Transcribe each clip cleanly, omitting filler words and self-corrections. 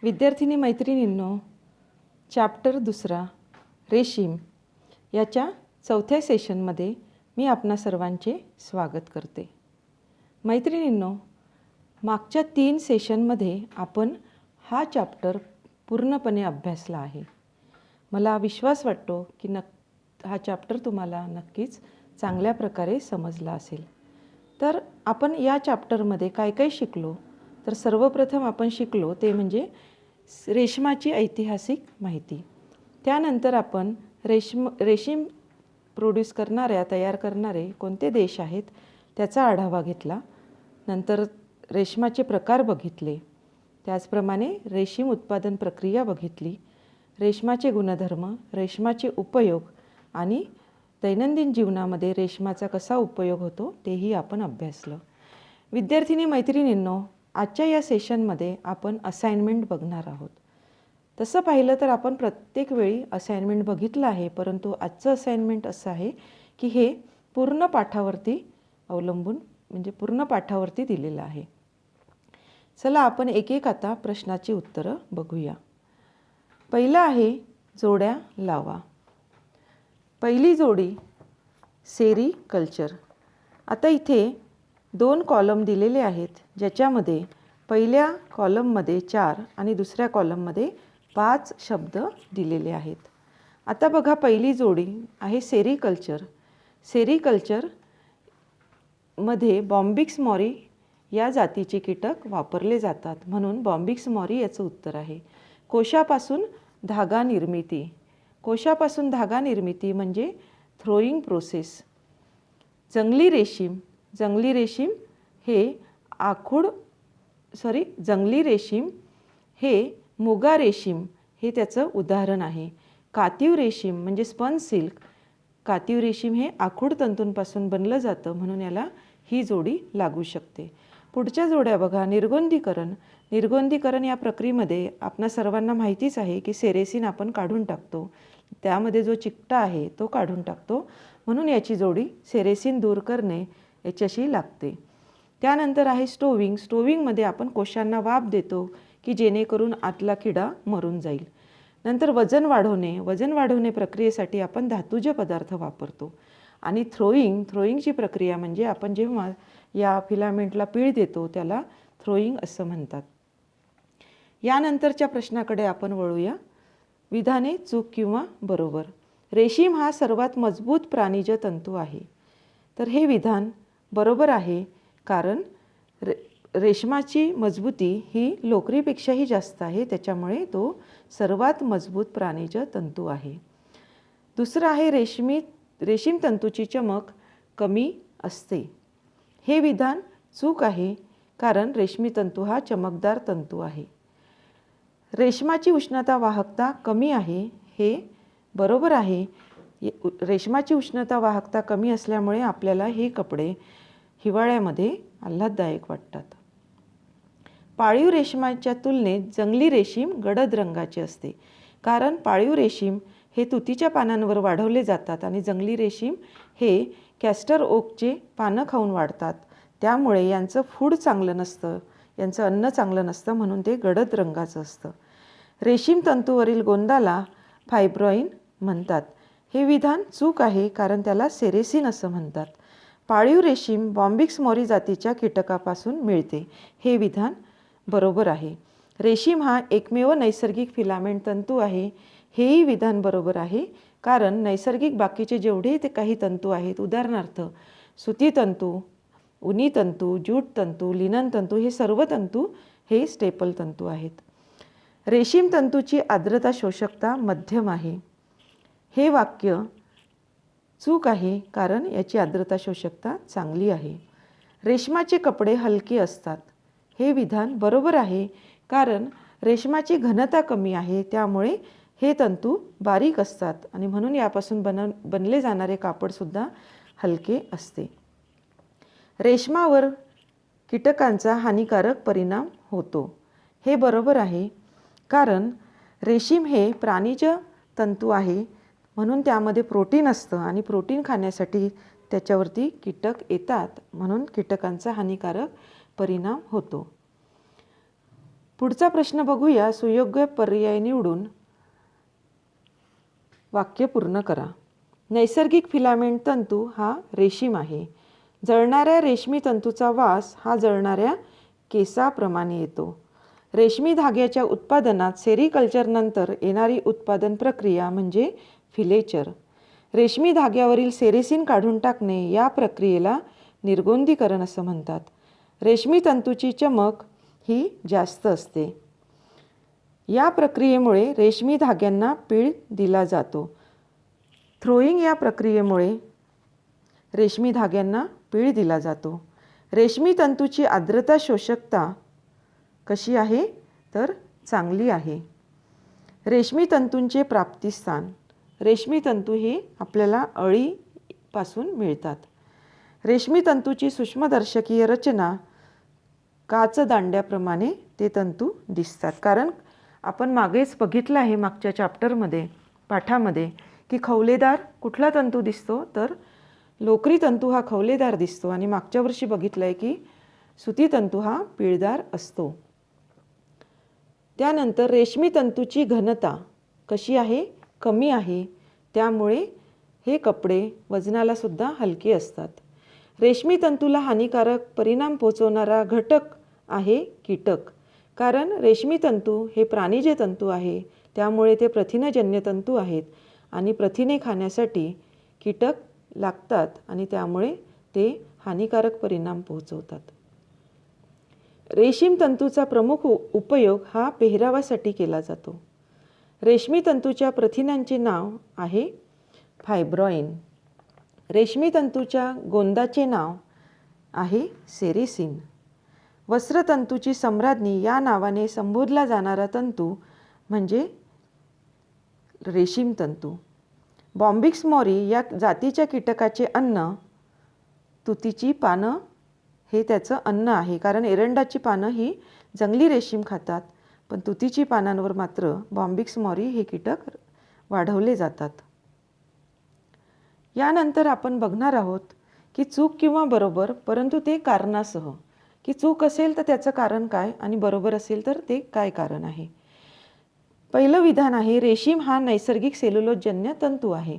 विद्यार्थिनी मैत्रिणींनो, चॅप्टर दुसरा रेशीम याच्या चौथ्या सेशनमध्ये मी आपणा सर्वांचे स्वागत करते. मैत्रिणींनो, मागच्या 3 सेशनमध्ये आपण हा चॅप्टर पूर्णपणे अभ्यासला आहे. मला विश्वास वाटतो की हा चॅप्टर तुम्हाला नक्कीच चांगल्या प्रकारे समजला असेल. तर आपण या चॅप्टरमध्ये काय काय शिकलो, तर सर्वप्रथम आपण शिकलो ते म्हणजे रेशमाची ऐतिहासिक माहिती. त्यानंतर आपण रेशीम प्रोड्यूस करणाऱ्या तयार करणारे कोणते देश आहेत त्याचा आढावा घेतला. नंतर रेशमाचे प्रकार बघितले, त्याचप्रमाणे रेशीम उत्पादन प्रक्रिया बघितली, रेशमाचे गुणधर्म, रेशमाचे उपयोग आणि दैनंदिन जीवनामध्ये रेशमाचा कसा उपयोग होतो तेही आपण अभ्यासलं. विद्यार्थिनी मैत्रिणींनो, आजच्या या सेशनमध्ये आपण असाइनमेंट बघणार आहोत. तसं पाहिलं तर आपण प्रत्येक वेळी असाइनमेंट बघितलं आहे, परंतु आजचं असाइनमेंट असं आहे की हे पूर्ण पाठावरती अवलंबून म्हणजे पूर्ण पाठावरती दिलेलं आहे. चला आपण एक एक आता प्रश्नाची उत्तरं बघूया. पहिलं आहे जोड्या लावा. पहिली जोडी सेरिकल्चर. आता इथे 2 कॉलम दिलेले आहेत, ज्याच्यामध्ये पहिल्या कॉलममध्ये 4 आणि दुसऱ्या कॉलममध्ये 5 शब्द दिलेले आहेत. आता बघा, पहिली जोडी आहे सेरिकल्चर. सेरिकल्चरमध्ये बॉम्बिक्स मॉरी या जातीचे कीटक वापरले जातात, म्हणून बॉम्बिक्स मॉरी याचं उत्तर आहे. कोशापासून धागा निर्मिती. कोशापासून धागा निर्मिती म्हणजे थ्रोईंग प्रोसेस. जंगली रेशीम. जंगली रेशीम हे मुगा रेशीम हे त्याचं उदाहरण आहे. कातीव रेशीम म्हणजे स्पंज सिल्क. कातीव रेशीम हे आखूड तंतूंपासून बनलं जातं, म्हणून याला ही जोडी लागू शकते. पुढच्या जोड्या बघा. निर्गोंदीकरण. निर्गोंदीकरण या प्रक्रियेमध्ये आपणा सर्वांना माहितीच आहे की सेरेसिन आपण काढून टाकतो, त्यामध्ये जो चिकटा आहे तो काढून टाकतो, म्हणून याची जोडी सेरेसिन दूर करणे याच्याशी लागते. त्यानंतर आहे स्टोविंग. स्टोविंगमध्ये आपण कोशांना वाफ देतो की जेणेकरून आतला किडा मरून जाईल. नंतर वजन वाढवणे. वजन वाढवणे प्रक्रियेसाठी आपण धातूचे पदार्थ वापरतो. आणि थ्रोईंगची प्रक्रिया म्हणजे आपण जेव्हा या फिलामेंटला पीळ देतो त्याला थ्रोईंग असं म्हणतात. यानंतरच्या प्रश्नाकडे आपण वळूया. विधाने चूक किंवा बरोबर. रेशीम हा सर्वात मजबूत प्राणीज तंतू आहे. तर हे विधान बरोबर आहे, कारण रेशमाची मजबूती ही लोकरीपेक्षाही जास्त आहे, त्याच्यामुळे तो सर्वात मजबूत प्राणीज तंतू आहे. दुसरं आहे रेशीम तंतूची चमक कमी असते. हे विधान चूक आहे, कारण रेशमी तंतू हा चमकदार तंतू आहे. रेशमाची उष्णता वाहकता कमी आहे. हे बरोबर आहे. रेशमाची उष्णता वाहकता कमी असल्यामुळे आपल्याला हे कपडे हिवाळ्यामध्ये आल्हाददायक वाटतात. पाळीव रेशमाच्या तुलनेत जंगली रेशीम गडद रंगाचे असते, कारण पाळीव रेशीम हे तुतीच्या पानांवर वाढवले जातात आणि जंगली रेशीम हे कॅस्टर ओकचे पानं खाऊन वाढतात. त्यामुळे यांचं फूड चांगलं नसतं, यांचं अन्न चांगलं नसतं, म्हणून ते गडद रंगाचं असतं. रेशीम तंतूवरील गोंदाला फायब्रॉइन म्हणतात. हे विधान चूक आहे, कारण त्याला सेरेसिन असं म्हणतात. पाळीव रेशीम बॉम्बिक्स मॉरी जातीच्या कीटकापासून मिळते. हे विधान बरोबर आहे. रेशीम हा एकमेव नैसर्गिक फिलामेंट तंतू आहे. हेही विधान बरोबर आहे, कारण नैसर्गिक बाकीचे जेवढे ते काही तंतू आहेत, उदाहरणार्थ सुती तंतू, उनी तंतू, ज्यूट तंतू, लिनन तंतू, हे सर्व तंतू हे स्टेपल तंतू आहेत. रेशीम तंतूची आर्द्रता शोषकता मध्यम आहे. हे वाक्य चूक आहे, कारण याची आर्द्रता शोषकता चांगली आहे. रेशमाचे कपडे हलके असतात. हे विधान बरोबर आहे, कारण रेशमाची घनता कमी आहे, त्यामुळे हे तंतू बारीक असतात आणि म्हणून यापासून बनले जाणारे कापडसुद्धा हलके असते. रेशमावर कीटकांचा हानिकारक परिणाम होतो. हे बरोबर आहे, कारण रेशीम हे प्राणीज तंतू आहे, म्हणून त्यामध्ये प्रोटीन असतं आणि प्रोटीन खाण्यासाठी त्याच्यावरती कीटक येतात, म्हणून कीटकांचा हानिकारक परिणाम होतो. पुढचा प्रश्न बघूया. सुयोग्य पर्याय निवडून वाक्य पूर्ण करा. नैसर्गिक फिलामेंट तंतू हा रेशीम आहे. जळणाऱ्या रेशमी तंतूचा वास हा जळणाऱ्या केसाप्रमाणे येतो. रेशमी धाग्याच्या उत्पादनात सेरिकल्चरनंतर येणारी उत्पादन प्रक्रिया म्हणजे फिलेचर. रेशमी धाग्यावरील सेरेसिन काढून टाकणे या प्रक्रियेला निर्गोंदीकरण असं म्हणतात. रेशमी तंतूची चमक ही जास्त असते. या प्रक्रियेमुळे रेशमी धाग्यांना पीळ दिला जातो. थ्रोईंग या प्रक्रियेमुळे रेशमी धाग्यांना पीळ दिला जातो. रेशमी तंतूची आर्द्रता शोषकता कशी आहे तर चांगली आहे. रेशमी तंतूंचे प्राप्तिस्थान. रेशमी तंतू हे आपल्याला अळीपासून मिळतात. रेशमी तंतूची सूक्ष्मदर्शकीय रचना काचदांड्याप्रमाणे ते तंतू दिसतात. कारण आपण मागेच बघितलं आहे मागच्या चॅप्टरमध्ये पाठामध्ये की खवलेदार कुठला तंतू दिसतो तर लोकरी तंतू हा खवलेदार दिसतो आणि मागच्या वर्षी बघितलं आहे की सुती तंतू हा पिळदार असतो. त्यानंतर रेशमी तंतूची घनता कशी आहे कमी आहे. त्यामुळे हे कपडे वजनाला सुद्धा हलके असतात. रेशमी तंतूला हानिकारक परिणाम पोहोचवणारा घटक आहे कीटक. कारण रेशमी तंतू हे प्राणीजे तंतू आहे. त्यामुळे ते प्रथिनजन्य तंतू आहेत आणि प्रथिने खाण्यासाठी कीटक लागतात आणि त्यामुळे ते हानिकारक परिणाम पोहोचवतात. रेशीम तंतूचा प्रमुख उपयोग हा पेहरावासाठी केला जातो. रेशमी तंतूच्या प्रथिनांचे नाव आहे फायब्रॉइन. रेशमी तंतूच्या गोंदाचे नाव आहे सेरेसिन. वस्त्रतंतूची सम्राज्ञी या नावाने संबोधला जाणारा तंतू म्हणजे रेशीम तंतू. बॉम्बिक्स मॉरी या जातीच्या कीटकाचे अन्न तुतीची पानं हे त्याचं अन्न आहे. कारण एरंडाची पानं ही जंगली रेशीम खातात पण तुतीची पानांवर मात्र बॉम्बिक्स मॉरी हे कीटक वाढवले जातात. यानंतर आपण बघणार आहोत की चूक किंवा बरोबर परंतु ते कारणासह. की चूक असेल तर त्याचं कारण काय आणि बरोबर असेल तर ते काय कारण आहे. पहिलं विधान आहे रेशीम हा नैसर्गिक सेल्युलोजन्य तंतू आहे.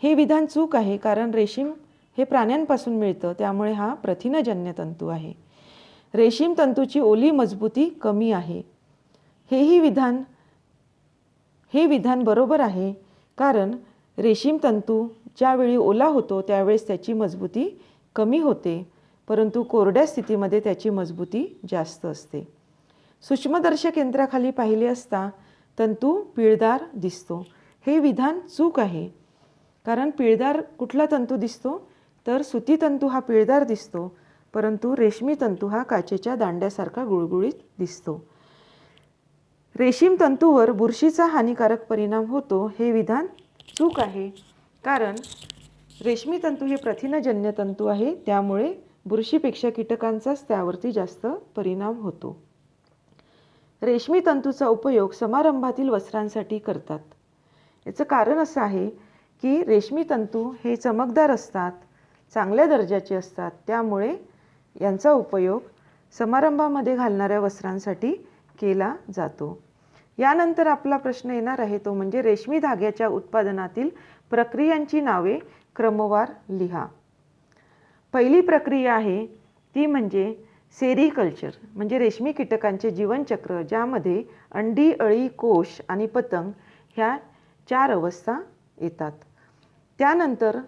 हे विधान चूक आहे कारण रेशीम हे प्राण्यांपासून मिळतं त्यामुळे हा प्रथिनजन्य तंतू आहे. रेशीम तंतूची ओली मजबूती कमी आहे. हे विधान बरोबर आहे कारण रेशीम तंतू ज्यावेळी ओला होतो त्यावेळेस त्याची मजबूती कमी होते परंतु कोरड्या स्थितीमध्ये त्याची मजबूती जास्त असते. सूक्ष्मदर्शक यंत्राखाली पाहिले असता तंतू पिळदार दिसतो. हे विधान चूक आहे कारण पिळदार कुठला तंतू दिसतो तर सुती तंतू हा पिळदार दिसतो परंतु रेशमी तंतू हा काचेच्या दांड्यासारखा गुळगुळीत दिसतो. रेशीम तंतूवर बुरशीचा हानिकारक परिणाम होतो. हे विधान चूक आहे कारण रेशमी तंतू हे प्रथिनजन्य तंतू आहे त्यामुळे बुरशीपेक्षा कीटकांचाच त्यावरती जास्त परिणाम होतो. रेशमी तंतूचा उपयोग समारंभातील वस्त्रांसाठी करतात. याचं कारण असं आहे की रेशमी तंतू हे चमकदार असतात चांगल्या दर्जाचे असतात त्यामुळे यांचा उपयोग समारंभामध्ये घालणाऱ्या वस्त्रांसाठी केला जातो. यानंतर आपला प्रश्न येणार आहे तो म्हणजे रेशमी धाग्याच्या उत्पादनातील प्रक्रियांची नावे क्रमवार लिहा. पहिली प्रक्रिया आहे ती म्हणजे सेरिकल्चर म्हणजे रेशमी कीटकांचे जीवनचक्र ज्यामध्ये अंडी अळी कोश आणि पतंग ह्या 4 अवस्था येतात. त्यानंतर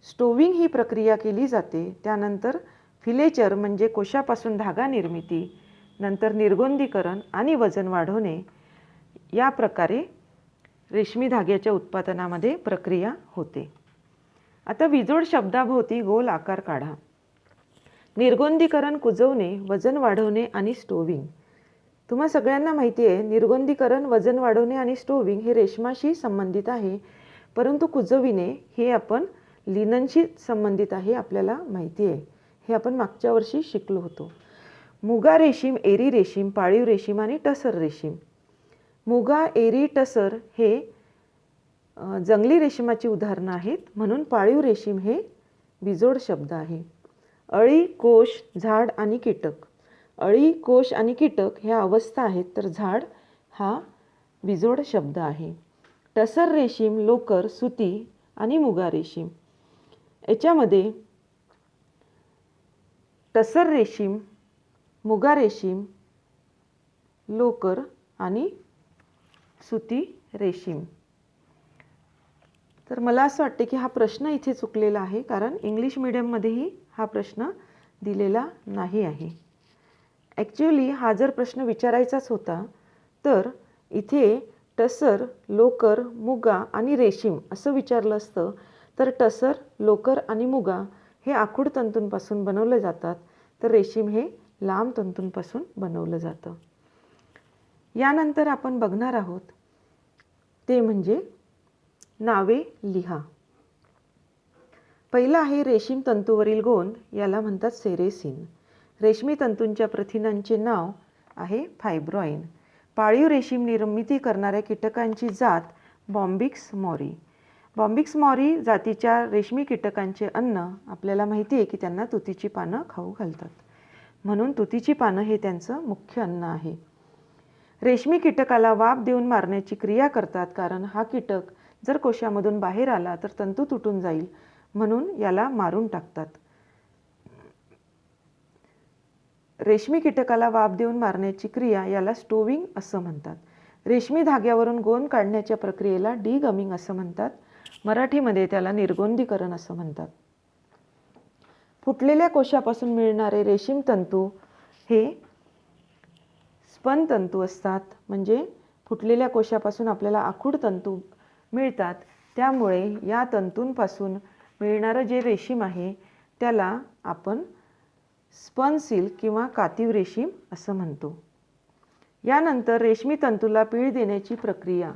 स्टोविंग ही प्रक्रिया केली जाते. त्यानंतर फिलेचर म्हणजे कोशापासून धागा निर्मिती, नंतर निर्गोंदीकरण आणि वजन वाढवणे या प्रकारे रेशमी धाग्याच्या उत्पादनामध्ये प्रक्रिया होते. आता विजोड शब्दाभोवती गोल आकार काढा. निर्गोंदीकरण कुजवणे, वजन वाढवणे आणि स्टोविंग. तुम्हा सगळ्यांना माहिती आहे निर्गोंदीकरण, वजन वाढवणे आणि स्टोविंग हे रेशमाशी संबंधित आहे परंतु कुजविणे हे आपण लिननशी संबंधित आहे आपल्याला माहिती आहे. हे आपण मागच्या वर्षी शिकलो होतो. मुगा रेशीम, एरी रेशीम, पाळीव रेशीम आणि टसर रेशीम. मुगा, एरी, टसर हे जंगली रेशीमाची उदाहरणं आहेत म्हणून पाळीव रेशीम हे बिजोड शब्द आहे. अळी, कोश, झाड आणि कीटक. अळी, कोश आणि कीटक ह्या अवस्था आहेत, तर झाड हा बिजोड शब्द आहे. टसर रेशीम, लोकर, सुती आणि मुगा रेशीम. याच्यामध्ये टसर रेशीम, मुगा रेशीम, लोकर आणि सुती रेशीम. तर मला असं वाटते की हा प्रश्न इथे चुकलेला आहे, कारण इंग्लिश मीडियममध्येही हा प्रश्न दिलेला नाही आहे. ॲक्च्युली हा जर प्रश्न विचारायचाच होता तर इथे टसर, लोकर, मुगा आणि रेशीम असं विचारलं असतं, तर टसर, लोकर आणि मुगा हे आखूड तंतूंपासून बनवले जातात, तर रेशीम हे लांब तंतूंपासून बनवलं जातं. यानंतर आपण बघणार आहोत ते म्हणजे नावे लिहा. पहिलं आहे रेशीम तंतूवरील गोंद, याला म्हणतात सेरेसिन. रेशमी तंतूंच्या प्रथिनांचे नाव आहे फायब्रॉइन. पाळीव रेशीम निर्मिती करणाऱ्या कीटकांची जात बॉम्बिक्स मॉरी. बॉम्बिक्स मॉरी जातीच्या रेशमी कीटकांचे अन्न आपल्याला माहिती आहे की त्यांना तुतीची पानं खाऊ घालतात, म्हणून तुतीची पानं हे त्यांचं मुख्य अन्न आहे. रेशमी कीटकाला वाफ देऊन मारण्याची क्रिया करतात, कारण हा कीटक जर कोशामधून बाहेर आला तर तंतू तुटून जाईल, म्हणून याला मारून टाकतात. रेशमी कीटकाला वाफ देऊन मारण्याची क्रिया याला स्टोविंग असं म्हणतात. रेशमी धाग्यावरून गोंद काढण्याच्या प्रक्रियेला डिगमिंग असं म्हणतात. मराठीमध्ये त्याला निर्गोंदीकरण असं म्हणतात. फुटलेल्या कोशापासून मिळणारे रेशीम तंतू हे स्पन तंतू असतात, म्हणजे फुटलेल्या कोशापासून आपल्याला आखूड तंतू मिळतात, त्यामुळे या तंतूंपासून मिळणारं जे रेशीम आहे त्याला आपण स्पन सिल्क किंवा कातीव रेशीम असं म्हणतो. यानंतर रेशमी तंतूला पीळ देण्याची प्रक्रिया.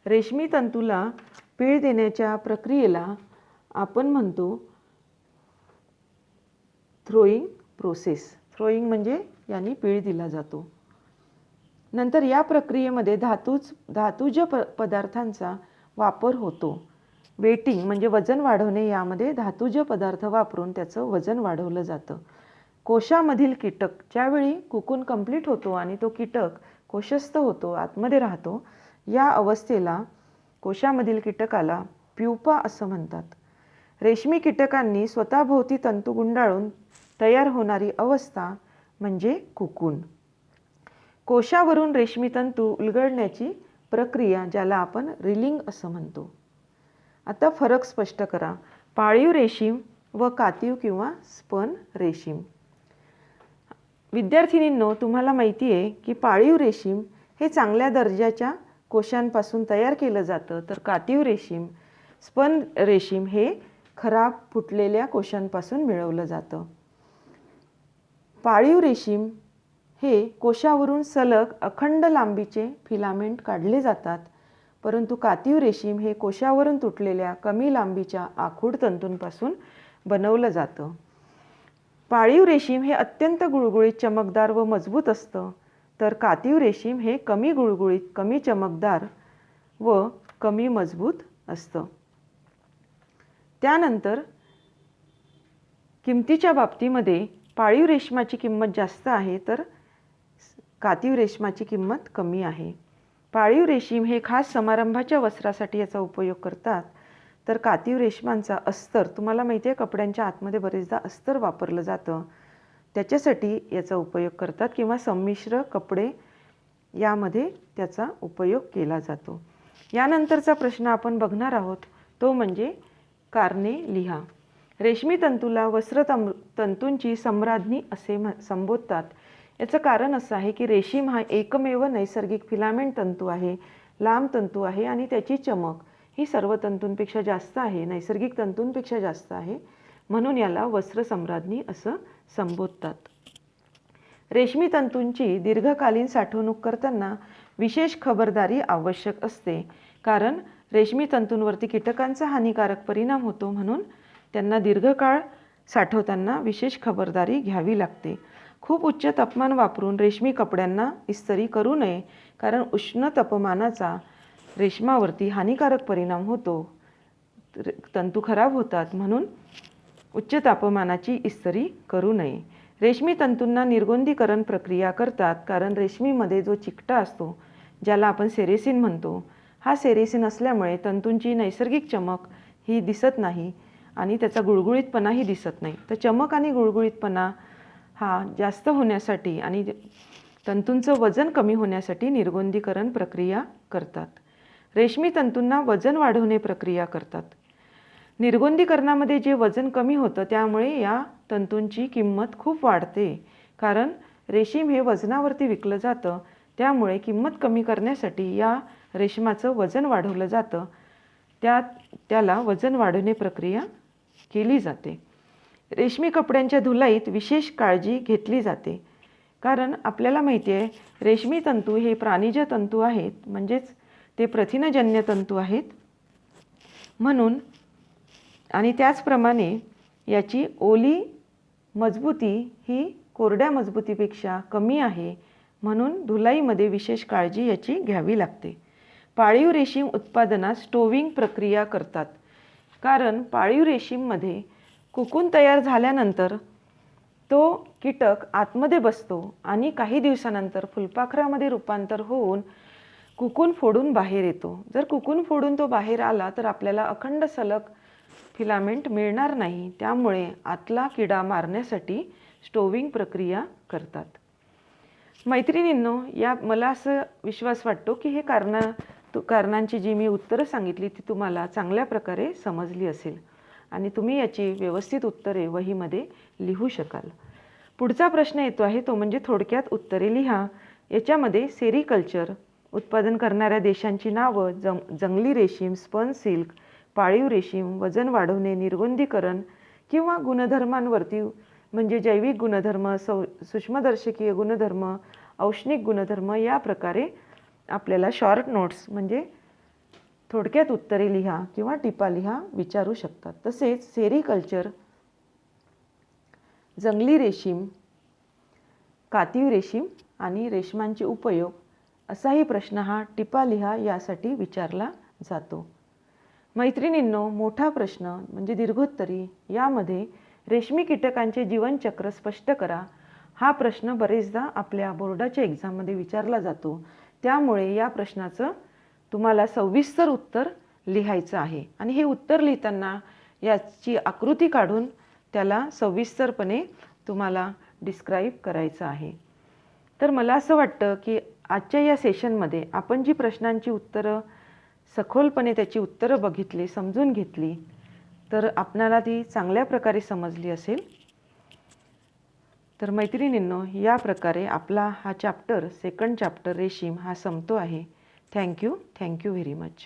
रेशमी तंतूला पीळ देण्याच्या प्रक्रियेला आपण म्हणतो थ्रोईंग प्रोसेस. थ्रोईंग म्हणजे यांनी पीळ दिला जातो. नंतर या प्रक्रियेमध्ये धातूज पदार्थांचा वापर होतो. वेटिंग म्हणजे वजन वाढवणे, यामध्ये धातूज पदार्थ वापरून त्याचं वजन वाढवलं जातं. कोशामधील कीटक ज्यावेळी कुकून कंप्लीट होतो आणि तो कीटक कोशस्थ होतो, आतमध्ये राहतो, या अवस्थेला कोशामधील कीटकाला प्युपा असं म्हणतात. रेशमी कीटकांनी स्वतःभोवती तंतू गुंडाळून तयार होणारी अवस्था म्हणजे कुकून. कोशावरून रेशमी तंतू उलगडण्याची प्रक्रिया ज्याला आपण रिलिंग असं म्हणतो. आता फरक स्पष्ट करा. पाळीव रेशीम व कातीव किंवा स्पन रेशीम. विद्यार्थिनींनो, तुम्हाला माहिती आहे की पाळीव रेशीम हे चांगल्या दर्जाच्या कोशांपासून तयार केलं जातं, तर कातीव रेशीम, स्पन रेशीम हे खराब फुटलेल्या कोशांपासून मिळवलं जातं. पाळीव रेशीम हे कोशावरून सलग अखंड लांबीचे फिलामेंट काढले जातात, परंतु कातीव रेशीम हे कोशावरून तुटलेल्या कमी लांबीच्या आखूड तंतूंपासून बनवलं जातं. पाळीव रेशीम हे अत्यंत गुळगुळीत, चमकदार व मजबूत असतं, तर कातीव रेशीम हे कमी गुळगुळीत, कमी चमकदार व कमी मजबूत असतं. त्यानंतर किमतीच्या बाबतीमध्ये पाळीव रेशमाची किंमत जास्त आहे, तर कातीव रेशमाची किंमत कमी आहे. पाळीव रेशीम हे खास समारंभाच्या वस्त्रासाठी याचा उपयोग करतात, तर कातीव रेशमांचा अस्तर, तुम्हाला माहिती आहे कपड्यांच्या आतमध्ये बरेचदा अस्तर वापरलं जातं, त्याच्यासाठी याचा उपयोग करतात, किंवा संमिश्र कपडे यामध्ये त्याचा उपयोग केला जातो. यानंतरचा प्रश्न आपण बघणार आहोत तो म्हणजे कारणे लिहा. रेशमी तंतूला वस्त्र तंतूंची सम्राज्ञी असे संबोधतात. याचं कारण असं आहे की रेशीम हा एकमेव नैसर्गिक फिलामेंट तंतू आहे, लांब तंतू आहे, आणि त्याची चमक ही सर्व तंतूंपेक्षा जास्त आहे, नैसर्गिक तंतूंपेक्षा जास्त आहे, म्हणून याला वस्त्र सम्राज्ञी असं संबोधतात. रेशमी तंतूंची दीर्घकालीन साठवणूक करताना विशेष खबरदारी आवश्यक असते, कारण रेशमी तंतूंवरती कीटकांचा हानिकारक परिणाम होतो, म्हणून त्यांना दीर्घकाळ साठवताना विशेष खबरदारी घ्यावी लागते. खूप उच्च तापमान वापरून रेशमी कपड्यांना इस्त्री करू नये, कारण उष्ण तापमानाचा रेशमावरती हानिकारक परिणाम होतो, तंतू खराब होतात, म्हणून उच्च तापमानाची इस्त्री करू नये. रेशमी तंतूंना निर्गोंदीकरण प्रक्रिया करतात, कारण रेशमीमध्ये जो चिकटा असतो, ज्याला आपण सेरेसिन म्हणतो, हा सेरेसिन असल्यामुळे तंतूंची नैसर्गिक चमक ही दिसत नाही आणि त्याचा गुळगुळीतपणाही दिसत नाही. तर चमक आणि गुळगुळीतपणा हा जास्त होण्यासाठी आणि तंतूंचं वजन कमी होण्यासाठी निर्गोंदीकरण प्रक्रिया करतात. रेशमी तंतूंना वजन वाढवणे प्रक्रिया करतात. निर्गोंदीकरणामध्ये जे वजन कमी होतं त्यामुळे या तंतूंची किंमत खूप वाढते, कारण रेशीम हे वजनावरती विकलं जातं. त्यामुळे किंमत कमी करण्यासाठी या रेशमाचं वजन वाढवलं जातं. त्याला वजन वाढवणे प्रक्रिया केली जाते. रेशमी कपड्यांच्या धुलाईत विशेष काळजी घेतली जाते, कारण आपल्याला माहिती आहे रेशमी तंतू हे प्राणिज तंतू आहेत, म्हणजेच ते प्रथिनजन्य तंतू आहेत. म्हणून आणि त्याचप्रमाणे याची ओली मजबूती ही कोरड्या मजबूतीपेक्षा कमी आहे, म्हणून धुलाईमध्ये विशेष काळजी याची घ्यावी लागते. पाळीव रेशीम उत्पादनात स्टोविंग प्रक्रिया करतात, कारण पाळीव रेशीममध्ये कोकून तयार झाल्यानंतर तो कीटक आतमध्ये बसतो आणि काही दिवसानंतर फुलपाखरामध्ये रूपांतर होऊन कोकून फोडून बाहेर येतो. जर कोकून फोडून तो बाहेर आला तर आपल्याला अखंड सलग फिलामेंट मिळणार नाही. त्यामुळे आतला किडा मारण्यासाठी स्टोविंग प्रक्रिया करतात. मैत्रिणींनो, मला असं विश्वास वाटतो की हे कारणांची जी मी उत्तरं सांगितली ती तुम्हाला चांगल्या प्रकारे समजली असेल आणि तुम्ही याची व्यवस्थित उत्तरे वहीमध्ये लिहू शकाल. पुढचा प्रश्न येतो आहे तो म्हणजे थोडक्यात उत्तरे लिहा. याच्यामध्ये सेरिकल्चर, उत्पादन करणाऱ्या देशांची नावं, जंगली रेशीम, स्पन सिल्क, पाळीव रेशीम, वजन वाढवणे, निर्गोंदीकरण किंवा गुणधर्मांवरती म्हणजे जैविक गुणधर्म, सूक्ष्मदर्शकीय गुणधर्म, औष्णिक गुणधर्म या प्रकारे आपल्याला शॉर्ट नोट्स म्हणजे थोडक्यात उत्तरे लिहा किंवा टिपा लिहा विचारू शकतात. तसेच सेरिकल्चर, जंगली रेशीम, कातीव रेशीम आणि रेशमांचे उपयोग असाही प्रश्न हा टिपा लिहा यासाठी विचारला जातो. मैत्रिणींनो, मोठा प्रश्न म्हणजे दीर्घोत्तरी यामध्ये रेशमी कीटकांचे जीवनचक्र स्पष्ट करा हा प्रश्न बरेचदा आपल्या बोर्डाच्या एक्झाममध्ये विचारला जातो. त्यामुळे या प्रश्नाचं तुम्हाला सविस्तर उत्तर लिहायचं आहे आणि हे उत्तर लिहिताना याची आकृती काढून त्याला सविस्तरपणे तुम्हाला डिस्क्राईब करायचं आहे. तर मला असं वाटतं की आजच्या या सेशनमध्ये आपण जी प्रश्नांची उत्तरं सखोलपणे त्याची उत्तरं बघितली, समजून घेतली, तर आपणाला ती चांगल्या प्रकारे समजली असेल. तर मैत्रिणींनो, या प्रकारे आपला हा चॅप्टर, सेकंड चॅप्टर रेशीम हा संपतो आहे. Thank you very much.